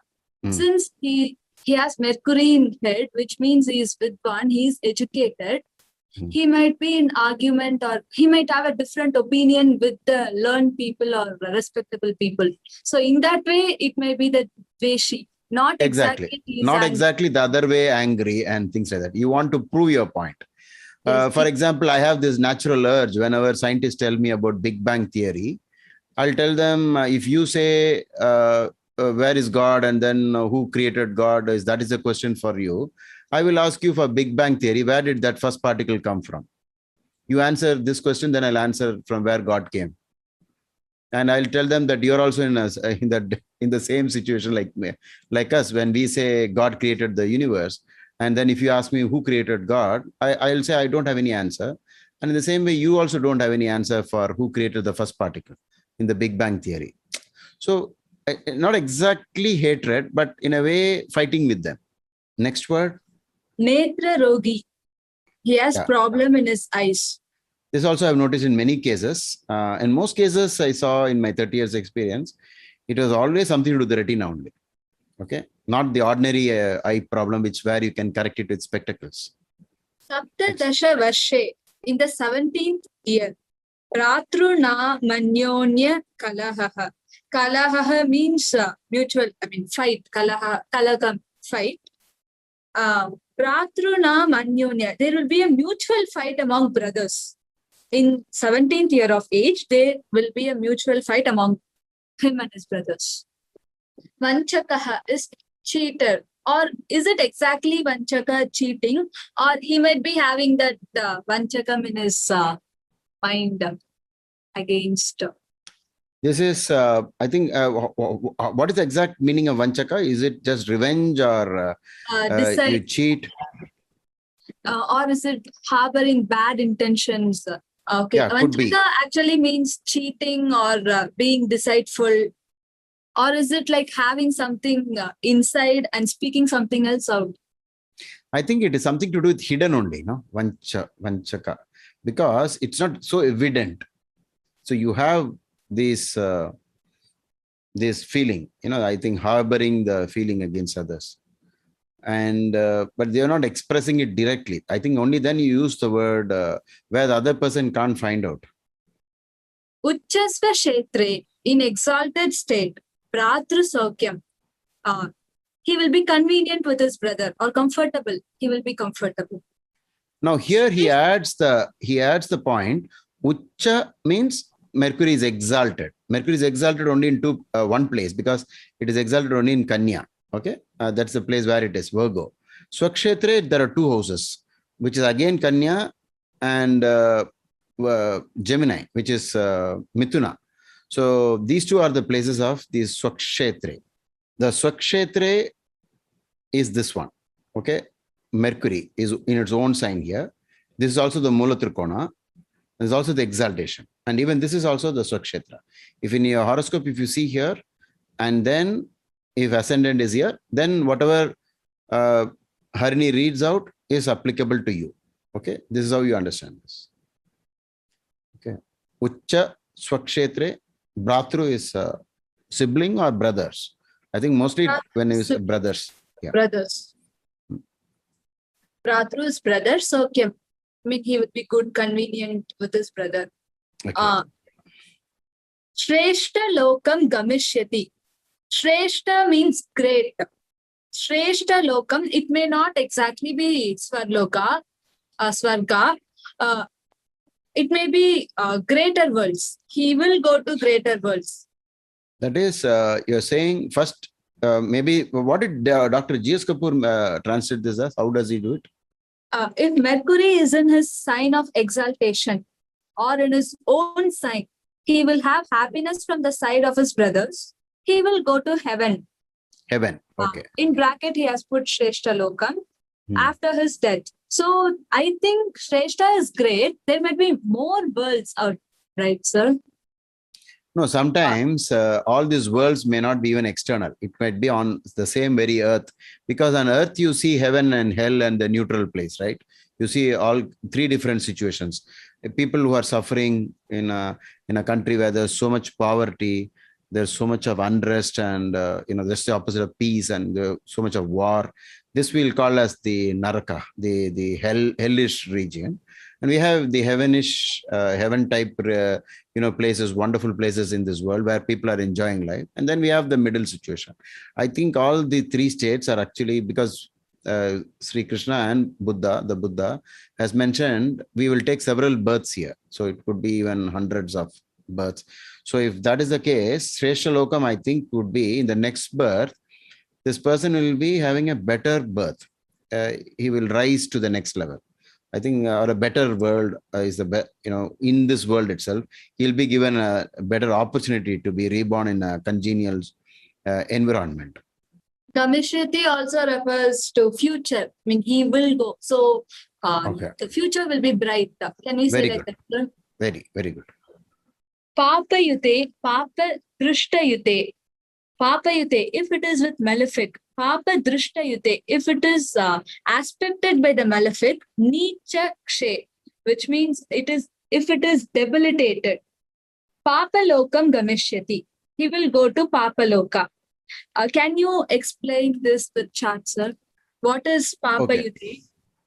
Since he has Mercury in head, which means he is Vidwan, he is educated. He might be in argument, or he might have a different opinion with the learned people or respectable people. So in that way, it may be the Dveshi. Not exactly the other way, angry and things like that. You want to prove your point. Yes. For example, I have this natural urge. Whenever scientists tell me about Big Bang theory, I'll tell them, if you say, where is God, and then who created God, that is a question for you. I will ask you for Big Bang theory, where did that first particle come from? You answer this question, then I'll answer from where God came. And I'll tell them that you're also in the same situation like us. When we say God created the universe, and then if you ask me who created God, I'll say I don't have any answer. And in the same way, you also don't have any answer for who created the first particle in the Big Bang theory. So not exactly hatred, but in a way fighting with them. Next word. Netra rogi. He has problem in his eyes. This also I've noticed in many cases. In most cases I saw in my 30 years experience, it was always something to do with the retina only. Okay. Not the ordinary eye problem, where you can correct it with spectacles. Saptadasha Varshe, in the 17th year, Pratruna Manyonya Kalahaha. Kalahaha means mutual, fight. Kalagam, fight. Pratruna Manyonya, there will be a mutual fight among brothers. In 17th year of age, there will be a mutual fight among him and his brothers. Vanchakaha is cheater. Or is it exactly Vanchaka cheating? Or he might be having that Vanchakam in his mind against. This is, I think, what is the exact meaning of Vanchaka? Is it just revenge or you Decide, cheat? or is it harboring bad intentions? Okay, Yeah, could Vanchaka be. actually means cheating or being deceitful. Or is it like having something inside and speaking something else out? I think it is something to do with hidden only, no? Vanchaka. Because it's not so evident. So you have this this feeling, I think harboring the feeling against others. And but they are not expressing it directly. I think only then you use the word where the other person can't find out. Uchchasva Kshetre, in exalted state, Bhratru Saukyam. He will be convenient with his brother or comfortable. He will be comfortable. Now here he adds the point. Ucha means Mercury is exalted. Mercury is exalted only in one place, because it is exalted only in Kanya. Okay, that's the place where it is Virgo. Swakshetre, there are two houses, which is again Kanya and Gemini, which is Mithuna. So these two are the places of these Swakshetre. The Swakshetre is this one. Okay, Mercury is in its own sign here. This is also the Mula Trikona. There's also the exaltation. And even this is also the Swakshetra. If in your horoscope, if you see here, and then if ascendant is here, then whatever Harini reads out is applicable to you. Okay, this is how you understand this. Okay, Ucha Swakshetre, Bhratru is sibling or brothers. I think mostly when it is brothers. Yeah. Brothers. Bhratru is brother, so I mean, he would be good, convenient with his brother. Okay. Shreshta Lokam Gamishyati. Shreshta means great. Shreshta Lokam, it may not exactly be Swarloka, Swarga. It may be greater worlds. He will go to greater worlds. That is, you're saying first, maybe what did Dr. S Kapoor translate this as? How does he do it? If Mercury is in his sign of exaltation or in his own sign, he will have happiness from the side of his brothers. He will go to heaven. Heaven. Okay. In bracket, he has put Shreshta Lokam after his death. So I think Shreshta is great. There might be more worlds out, right, sir? No, sometimes all these worlds may not be even external. It might be on the same very earth, because on earth you see heaven and hell and the neutral place, right? You see all three different situations. People who are suffering in a country where there's so much poverty, there's so much of unrest, and that's the opposite of peace, and so much of war. This we'll call as the Naraka, the hellish region. And we have the heavenish, heaven type, places, wonderful places in this world where people are enjoying life. And then we have the middle situation. I think all the three states are actually, because Sri Krishna and the Buddha has mentioned, we will take several births here. So it could be even hundreds of births. So if that is the case, Shrestha Lokam, I think, would be in the next birth, this person will be having a better birth. He will rise to the next level. I think, or a better world is in this world itself, he'll be given a better opportunity to be reborn in a congenial environment. Gamishyati also refers to future. I mean, he will go. So the future will be bright. Can we say like that? Very, very good. Papa Yute, Papa Drishta Yute. Papa Yute, if it is with malefic. Papa Drishta Yute, if it is aspected by the malefic. Nicha Kshe, which means if it is debilitated. Papa Lokam Gamishyati. He will go to Papa Loka. Can you explain this with chart, sir? What is Papa Yute?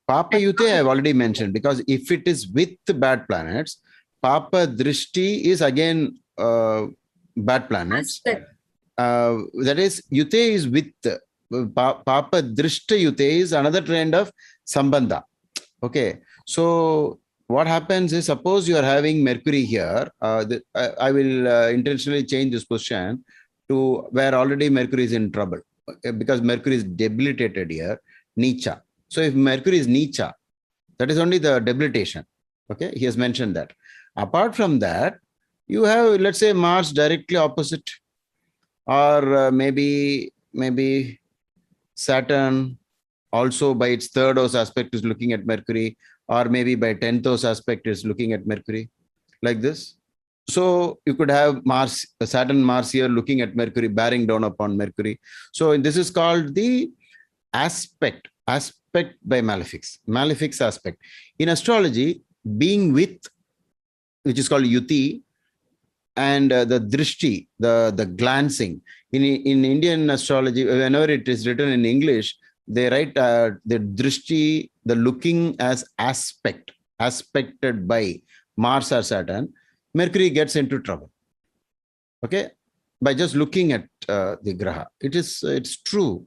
Papa Yute I've already mentioned, because if it is with the bad planets, Papa Drishti is again bad planets. That is, Yute is with Papa Drishta Yute is another trend of Sambandha. Okay. So what happens is, suppose you are having Mercury here. I will intentionally change this position to where already Mercury is in trouble, because Mercury is debilitated here, Nicha. So if Mercury is Nicha, that is only the debilitation. Okay. He has mentioned that. Apart from that, You have, let's say, Mars directly opposite, or maybe Saturn also by its third house aspect is looking at Mercury, or maybe by 10th house aspect is looking at Mercury, like this. So you could have Mars, Saturn, Mars here looking at Mercury, bearing down upon Mercury. So this is called the aspect by malefics aspect. In astrology, being with, which is called yuti, and the drishti, the glancing. In Indian astrology, whenever it is written in English, they write the drishti, the looking as aspected by Mars or Saturn. Mercury gets into trouble. Okay, by just looking at the graha, it's true.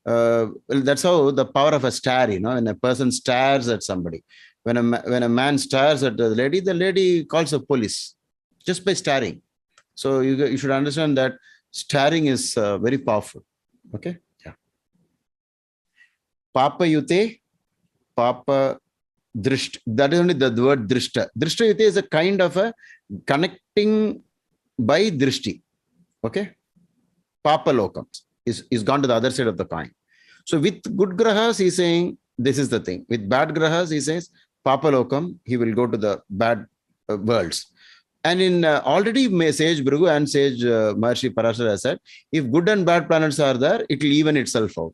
That's how the power of a stare. When a person stares at somebody, when a man stares at the lady calls the police just by staring. So you should understand that staring is very powerful. Okay, yeah. Papa yute, Papa drisht. That is only the word drishta. Drishta yute is a kind of a connecting by drishti. Okay, Papa lokam is gone to the other side of the coin. So with good grahas, he's saying this is the thing. With bad grahas, he says Papa lokam, he will go to the bad worlds. And in already Sage Bhrigu and Sage Maharishi Parashara has said, if good and bad planets are there, it will even itself out.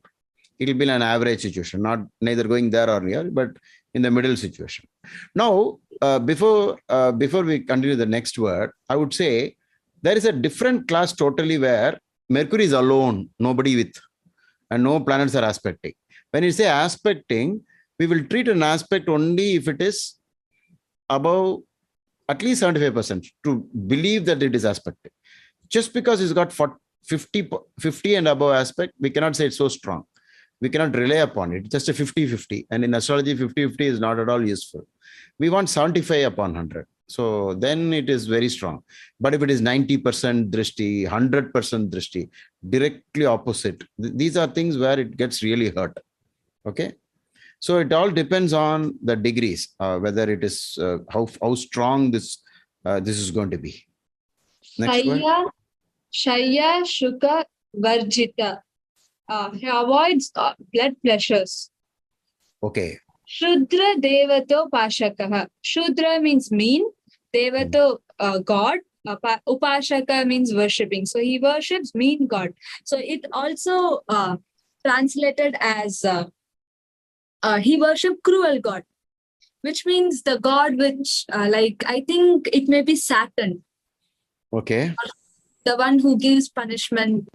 It will be an average situation, not neither going there or here, but in the middle situation. Now, before we continue the next word, I would say there is a different class totally where Mercury is alone, nobody with, and no planets are aspecting. When you say aspecting, we will treat an aspect only if it is above at least 75% to believe that it is aspecting. Just because it's got 50 and above aspect, we cannot say it's so strong. We cannot rely upon it. It's just a 50-50. And in astrology, 50-50 is not at all useful. We want 75 upon 100. So then it is very strong. But if it is 90% drishti, 100% drishti, directly opposite, these are things where it gets really hurt. Okay. So it all depends on the degrees, whether it is how strong this is going to be. Next word. Shaya Shuka Varjita. He avoids blood pleasures. Okay. Shudra Devato Pashakaha. Shudra means mean. Devato God. Upashaka means worshipping. So he worships mean God. So it also translated as he worshipped cruel God, which means the God which, I think it may be Saturn. Okay. The one who gives punishment.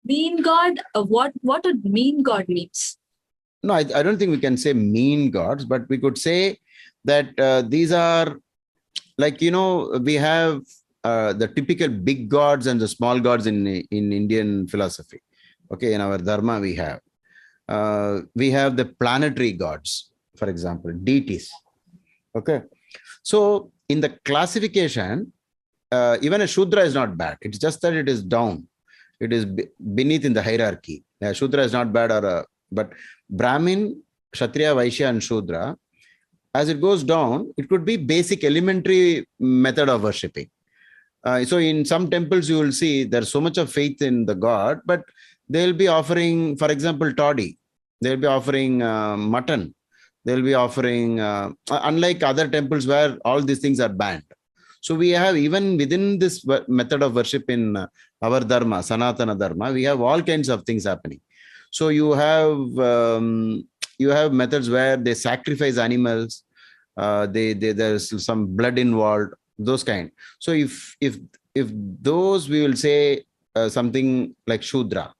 Mean God, what a mean God means? No, I don't think we can say mean gods, but we could say that these are we have the typical big gods and the small gods in Indian philosophy. Okay, in our dharma we have the planetary gods, for example, deities. Okay, so in the classification, even a Shudra is not bad. It's just that it is down. It is beneath in the hierarchy. Shudra is not bad, but Brahmin, Kshatriya, Vaishya, and Shudra, as it goes down, it could be basic elementary method of worshipping. So in some temples, you will see there's so much of faith in the god, but they'll be offering, for example, toddy. They'll be offering mutton. They'll be offering, unlike other temples where all these things are banned. So we have, even within this method of worship in our dharma, Sanatana dharma, we have all kinds of things happening. So you have methods where they sacrifice animals. There's some blood involved, those kind. So if those, we will say something like Shudra.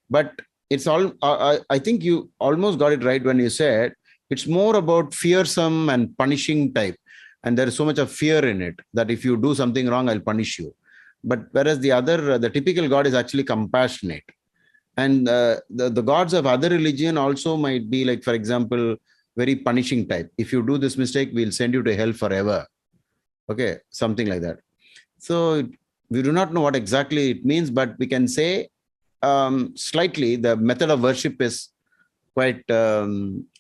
But it's all, I think you almost got it right when you said it's more about fearsome and punishing type. And there is so much of fear in it that if you do something wrong, I'll punish you. But whereas the typical God is actually compassionate. And the gods of other religion also might be like, for example, very punishing type. If you do this mistake, we'll send you to hell forever. Okay, something like that. So we do not know what exactly it means, but we can say slightly the method of worship is quite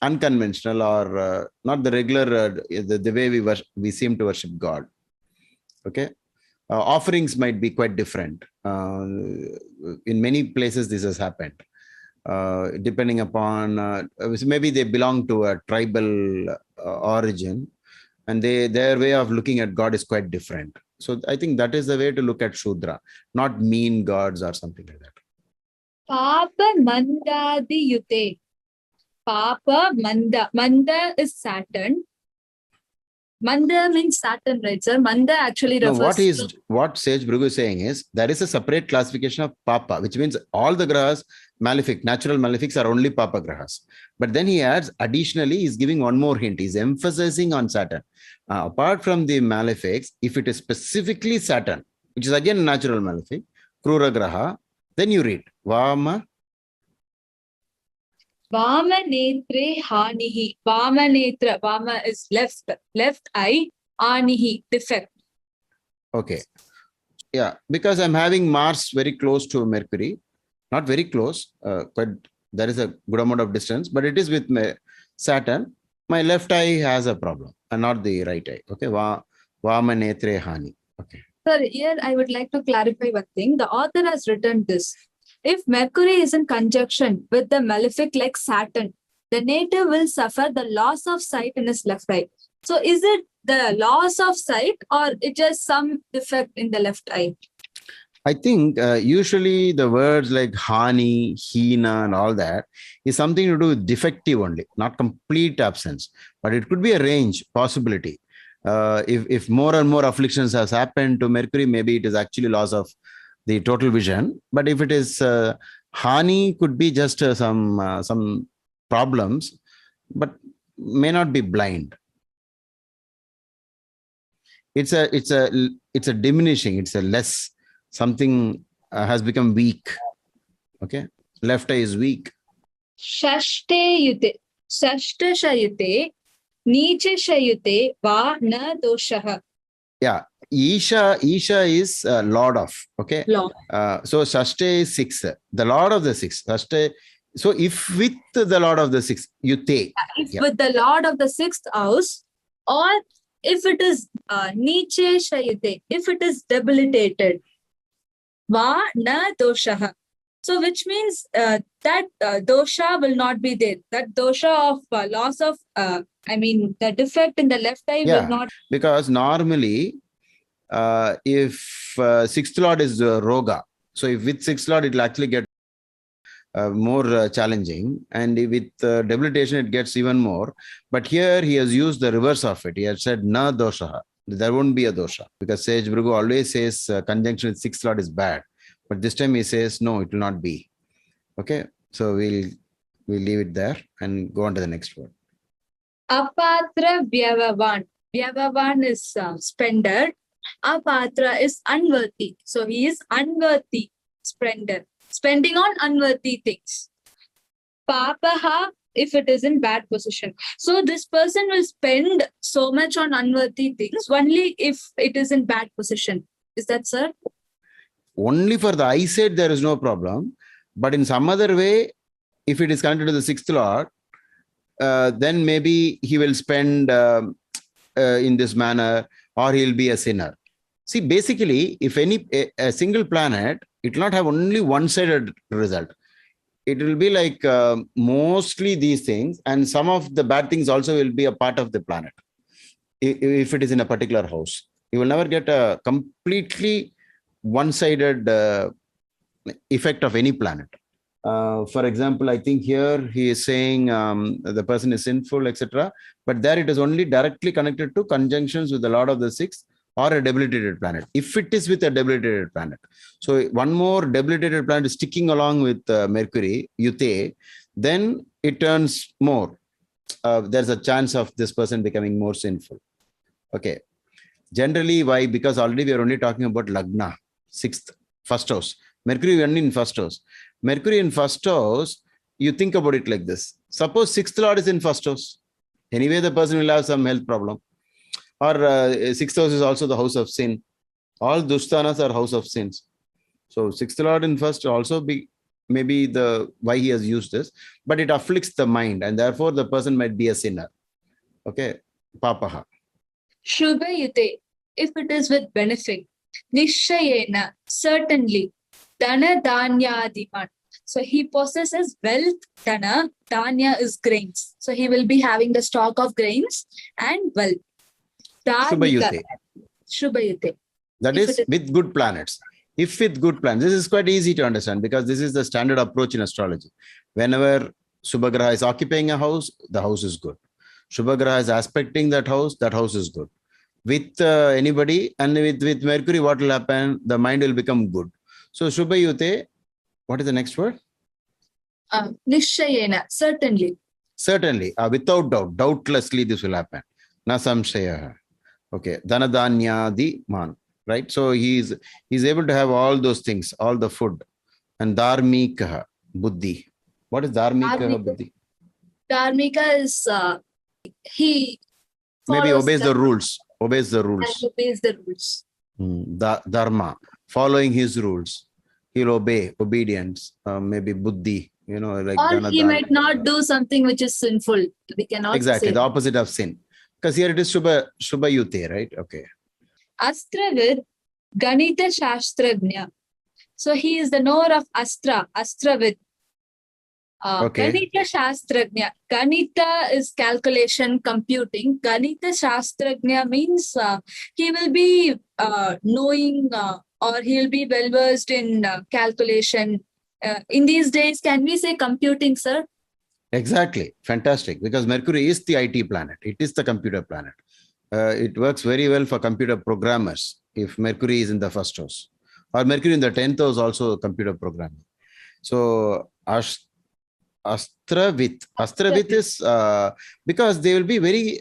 unconventional, or not the regular the way we seem to worship God. Okay. offerings might be quite different. In many places, this has happened. Depending upon, maybe they belong to a tribal origin, and their way of looking at God is quite different. So I think that is the way to look at Shudra, not mean gods or something like that. Papa Mandadi Yute. Papa Manda. Manda is Saturn. Manda means Saturn, right, sir? Manda actually No, refers what Sage Bhrigu is saying is there is a separate classification of Papa, which means all the grahas, malefic, natural malefics are only Papa grahas. But then he adds, additionally, he's giving one more hint. He's emphasizing on Saturn. Apart from the malefics, if it is specifically Saturn, which is again natural malefic, Krura graha, then you read Vama. Vama Netre Hanihi. Vama Netra. Vama is left eye. Anihi, defect. Okay. Yeah, because I'm having Mars very close to Mercury, not very close, but there is a good amount of distance, but it is with Saturn. My left eye has a problem and not the right eye. Okay. Vama Netre Hani. Okay. Sir, here I would like to clarify one thing. The author has written this. If Mercury is in conjunction with the malefic like Saturn, the native will suffer the loss of sight in his left eye. So is it the loss of sight or it just some defect in the left eye? I think usually the words like Hani, Hina and all that is something to do with defective only, not complete absence. But it could be a range possibility. If more and more afflictions has happened to Mercury, maybe it is actually loss of the total vision. But if it is Hani, could be just some problems, but may not be blind. It's a diminishing. It's a less. Something has become weak. Okay, left eye is weak. Shashte yute, Shashta shayute, Niche shayute, Va na doshaha. Yeah, Isha is Lord of. Okay, Lord. So Shashte is 6, the Lord of the 6. Shashte. So if with the Lord of the 6, Yute. If with the Lord of the 6th house, or if it is Niche shayute, if it is debilitated. Va na doshaha. So which means that dosha will not be there. That dosha of loss of, the defect in the left eye will not. Because normally, if 6th Lord is Roga, so if with 6th Lord, it will actually get more challenging. And with debilitation, it gets even more. But here he has used the reverse of it. He has said na dosha. There won't be a dosha, because Sage Bhrigu always says conjunction with 6th Lord is bad. But this time he says, no, it will not be. Okay. So we'll leave it there and go on to the next word. Apatra Vyavavan. Vyavavan is spender. Apatra is unworthy. So he is unworthy spender. Spending on unworthy things. Papaha, if it is in bad position. So this person will spend so much on unworthy things only if it is in bad position. Is that, sir? Only for the eyesight, there is no problem. But in some other way, if it is connected to the 6th Lord, then maybe he will spend in this manner, or he'll be a sinner. See, basically, if a single planet, it will not have only one-sided result. It will be like mostly these things, and some of the bad things also will be a part of the planet. If it is in a particular house, you will never get a completely one-sided effect of any planet. For example, I think here he is saying the person is sinful, etc. But there it is only directly connected to conjunctions with the Lord of the 6th or a debilitated planet. If it is with a debilitated planet. So one more debilitated planet is sticking along with Mercury, Yute, then it turns more. There's a chance of this person becoming more sinful. Okay. Generally, why? Because already we are only talking about Lagna, 6th, first house. Mercury only in first house. Mercury in first house, you think about it like this. Suppose 6th Lord is in first house. Anyway, the person will have some health problem. Or 6th house is also the house of sin. All Dushtanas are house of sins. So 6th Lord in first also be maybe the why he has used this, but it afflicts the mind, and therefore the person might be a sinner. Okay, Papaha. Shubha Yute, if it is with benefic. Nishayena, certainly. Dana Dhanyadiman. So he possesses wealth. Dana, Dhanya is grains. So he will be having the stock of grains and wealth. Dharmika, Shubhayute. Shubhayute. That If is it is with good planets. If with good planets, this is quite easy to understand because this is the standard approach in astrology. Whenever Subhagraha is occupying a house, the house is good. Subhagraha is aspecting that house is good. With anybody and with Mercury, what will happen? The mind will become good. So Shubhayute, what is the next word? Nishayena, certainly. Certainly, without doubt, doubtlessly this will happen. Na samshaya. Okay, dhanadanyadi man. Right, so he's able to have all those things, all the food, and dharmika buddhi. What is dharmika buddhi? Dharmika is he Maybe follows obeys the rules. and obeys the rules. Dharma, following his rules, he'll obey, obedience. Maybe buddhi, like Or he might not do something which is sinful. We cannot exactly say. the opposite of sin. Because here it is Shubhayute, right? Okay. Astravid, Ganita Shastragnya. So he is the knower of Astravid. Okay. Ganita Shastragnya. Ganita is calculation, computing. Ganita Shastragnya means he will be knowing or he will be well versed in calculation. In these days, can we say computing, sir? Exactly. Fantastic. Because Mercury is the IT planet. It is the computer planet. It works very well for computer programmers if Mercury is in the first house. Or Mercury in the 10th house also computer programming. So Astravit is because they will be very,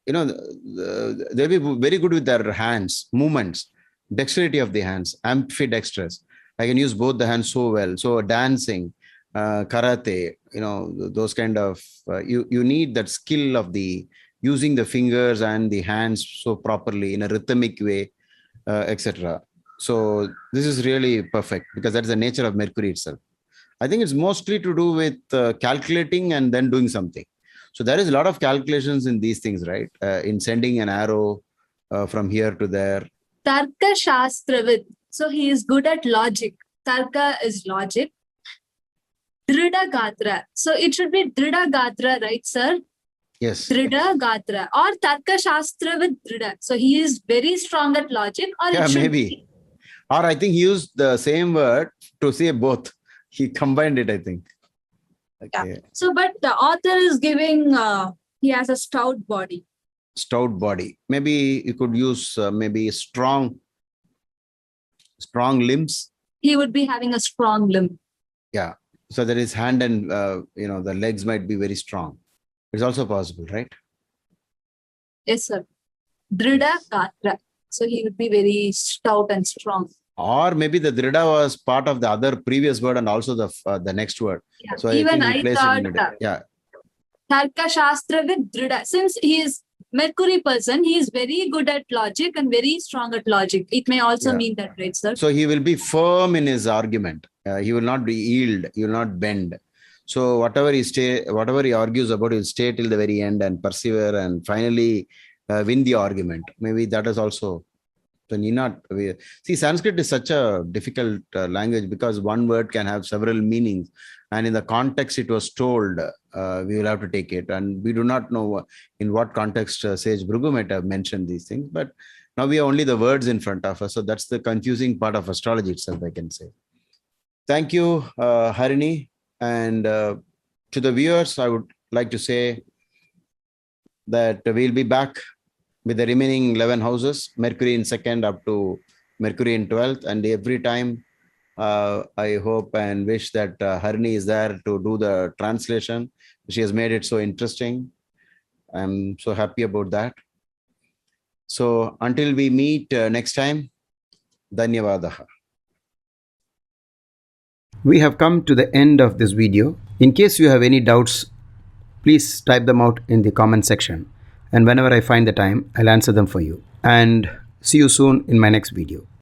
they'll be very good with their hands, movements, dexterity of the hands, ambidextrous. I can use both the hands so well. So dancing, karate, those kind of, you need that skill of the using the fingers and the hands so properly in a rhythmic way, etc. So this is really perfect because that's the nature of Mercury itself. I think it's mostly to do with calculating and then doing something. So there is a lot of calculations in these things, right? In sending an arrow from here to there. Tarka Shastravid. So he is good at logic. Tarka is logic. Drida Gatra. So it should be Drida Gatra, right, sir? Yes. Drida Gatra or Tarka Shastra with Drida. So he is very strong at logic, or Yeah, it should maybe. be. Or I think he used the same word to say both. He combined it, I think. Okay. Yeah. So, but the author is giving, he has a stout body. Stout body. Maybe you could use maybe strong limbs. He would be having a strong limb. Yeah. So that his hand and, the legs might be very strong. It's also possible, right? Yes, sir. Drida Gatra. So he would be very stout and strong. Or maybe the Drida was part of the other previous word and also the next word. Yeah. So even I think thought, yeah. Tarka Shastra with Drida. Since he is Mercury person, he is very good at logic and very strong at logic. It may also mean that, right, sir? So he will be firm in his argument. He will not be yield. He will not bend. So whatever he argues about, he'll stay till the very end and persevere and finally win the argument. Maybe that is also. So need not see, Sanskrit is such a difficult language because one word can have several meanings, and in the context it was told, we will have to take it, and we do not know in what context Sage Bhrigu might have mentioned these things. But now we have only the words in front of us, so that's the confusing part of astrology itself, I can say. Thank you, Harini, and to the viewers, I would like to say that we'll be back with the remaining 11 houses, Mercury in second up to Mercury in 12th. And every time I hope and wish that Harini is there to do the translation. She has made it so interesting. I'm so happy about that. So until we meet next time, Dhanyavadaha. We have come to the end of this video. In case you have any doubts, please type them out in the comment section. And whenever I find the time, I'll answer them for you. And see you soon in my next video.